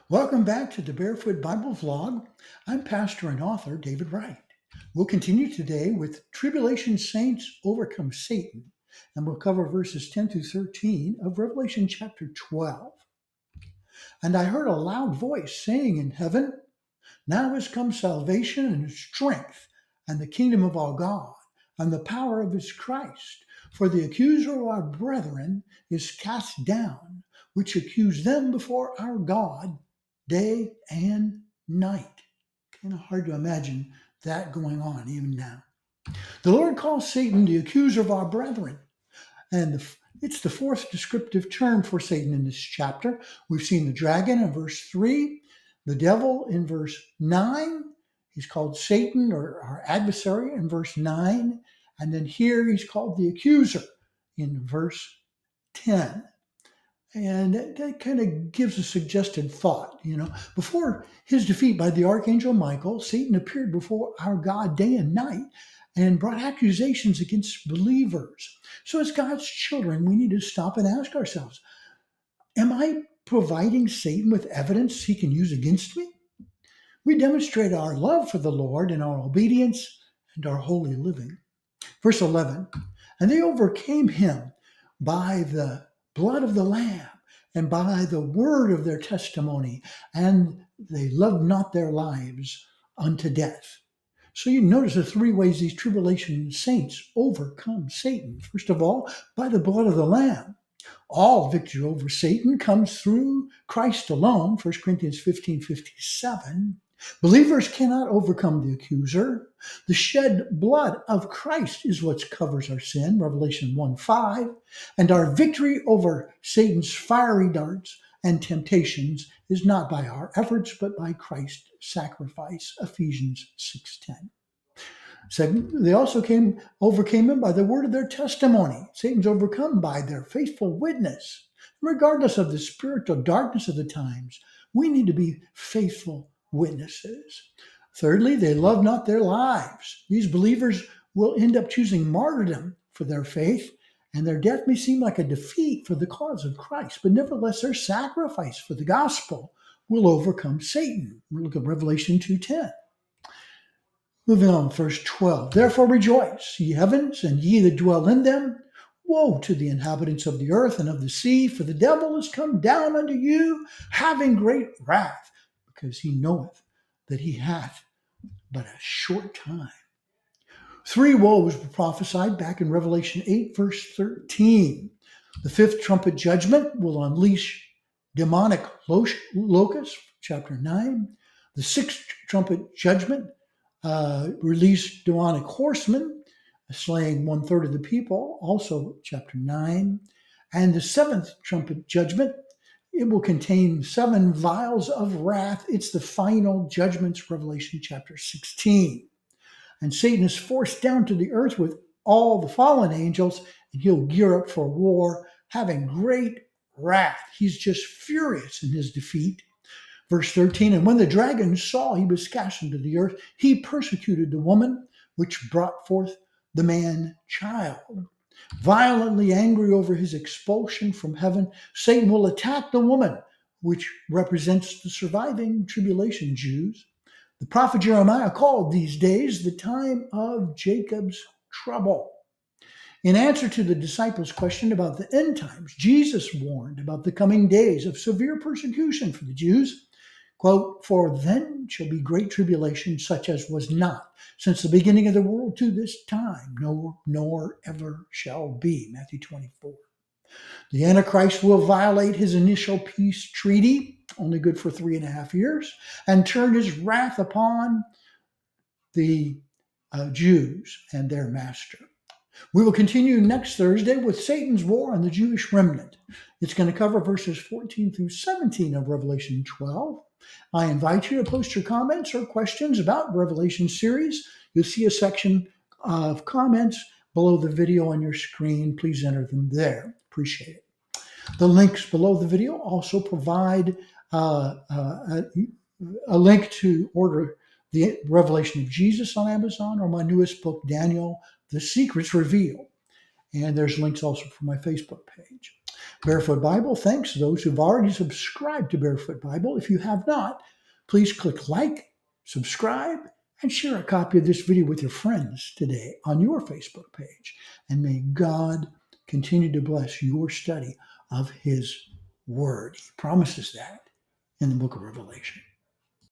Welcome back to the Barefoot Bible Vlog. I'm pastor and author David Wright. We'll continue today with Tribulation Saints Overcome Satan, and we'll cover verses 10 through 13 of Revelation chapter 12. And I heard a loud voice saying in heaven, "Now has come salvation and strength and the kingdom of our God and the power of his Christ. For the accuser of our brethren is cast down, which accused them before our God day and night." Kind of hard to imagine that going on even now. The Lord calls Satan the accuser of our brethren. And it's the fourth descriptive term for Satan in this chapter. We've seen the dragon in verse 3, the devil in verse 9. He's called Satan or our adversary in verse 9. And then here he's called the accuser in verse 10. And that kind of gives a suggested thought. Before his defeat by the archangel Michael, Satan appeared before our God day and night and brought accusations against believers. So as God's children, we need to stop and ask ourselves, am I providing Satan with evidence he can use against me? We demonstrate our love for the Lord in our obedience and our holy living. Verse 11, and they overcame him by the blood of the Lamb and by the word of their testimony, and they loved not their lives unto death. So you notice the three ways these tribulation saints overcome Satan. First of all, by the blood of the Lamb. All victory over Satan comes through Christ alone, 1 Corinthians 15:57. Believers cannot overcome the accuser. The shed blood of Christ is what covers our sin, Revelation 1:5. And our victory over Satan's fiery darts and temptations is not by our efforts, but by Christ's sacrifice, Ephesians 6:10. Second, they also overcame him by the word of their testimony. Satan's overcome by their faithful witness. Regardless of the spiritual darkness of the times, we need to be faithful witnesses. Thirdly, they love not their lives. These believers will end up choosing martyrdom for their faith, and their death may seem like a defeat for the cause of Christ, but nevertheless their sacrifice for the gospel will overcome Satan. We'll look at Revelation 2:10. Moving on, verse 12. Therefore rejoice, ye heavens, and ye that dwell in them. Woe to the inhabitants of the earth and of the sea, for the devil is come down unto you, having great wrath, because he knoweth that he hath but a short time. Three woes were prophesied back in Revelation 8, verse 13. The fifth trumpet judgment will unleash demonic locusts, chapter 9. The sixth trumpet judgment release demonic horsemen, slaying 1/3 of the people, also chapter 9. And the seventh trumpet judgment, it will contain 7 vials of wrath. It's the final judgments, Revelation chapter 16. And Satan is forced down to the earth with all the fallen angels, and he'll gear up for war, having great wrath. He's just furious in his defeat. Verse 13, and when the dragon saw he was cast into the earth, he persecuted the woman which brought forth the man child. Violently angry over his expulsion from heaven, Satan will attack the woman, which represents the surviving tribulation Jews. The prophet Jeremiah called these days the time of Jacob's trouble. In answer to the disciples' question about the end times, Jesus warned about the coming days of severe persecution for the Jews. Quote, for then shall be great tribulation, such as was not since the beginning of the world to this time, nor ever shall be. Matthew 24. The Antichrist will violate his initial peace treaty, only good for 3.5 years, and turn his wrath upon the Jews and their master. We will continue next Thursday with Satan's war on the Jewish remnant. It's going to cover verses 14 through 17 of Revelation 12. I invite you to post your comments or questions about Revelation series. You'll see a section of comments below the video on your screen. Please enter them there. Appreciate it. The links below the video also provide a link to order the Revelation of Jesus on Amazon, or my newest book, Daniel, The Secrets Revealed. And there's links also for my Facebook page. Barefoot Bible thanks those who've already subscribed to Barefoot Bible. If you have not, please click like, subscribe, and share a copy of this video with your friends today on your Facebook page. And may God continue to bless your study of His Word. He promises that in the book of Revelation.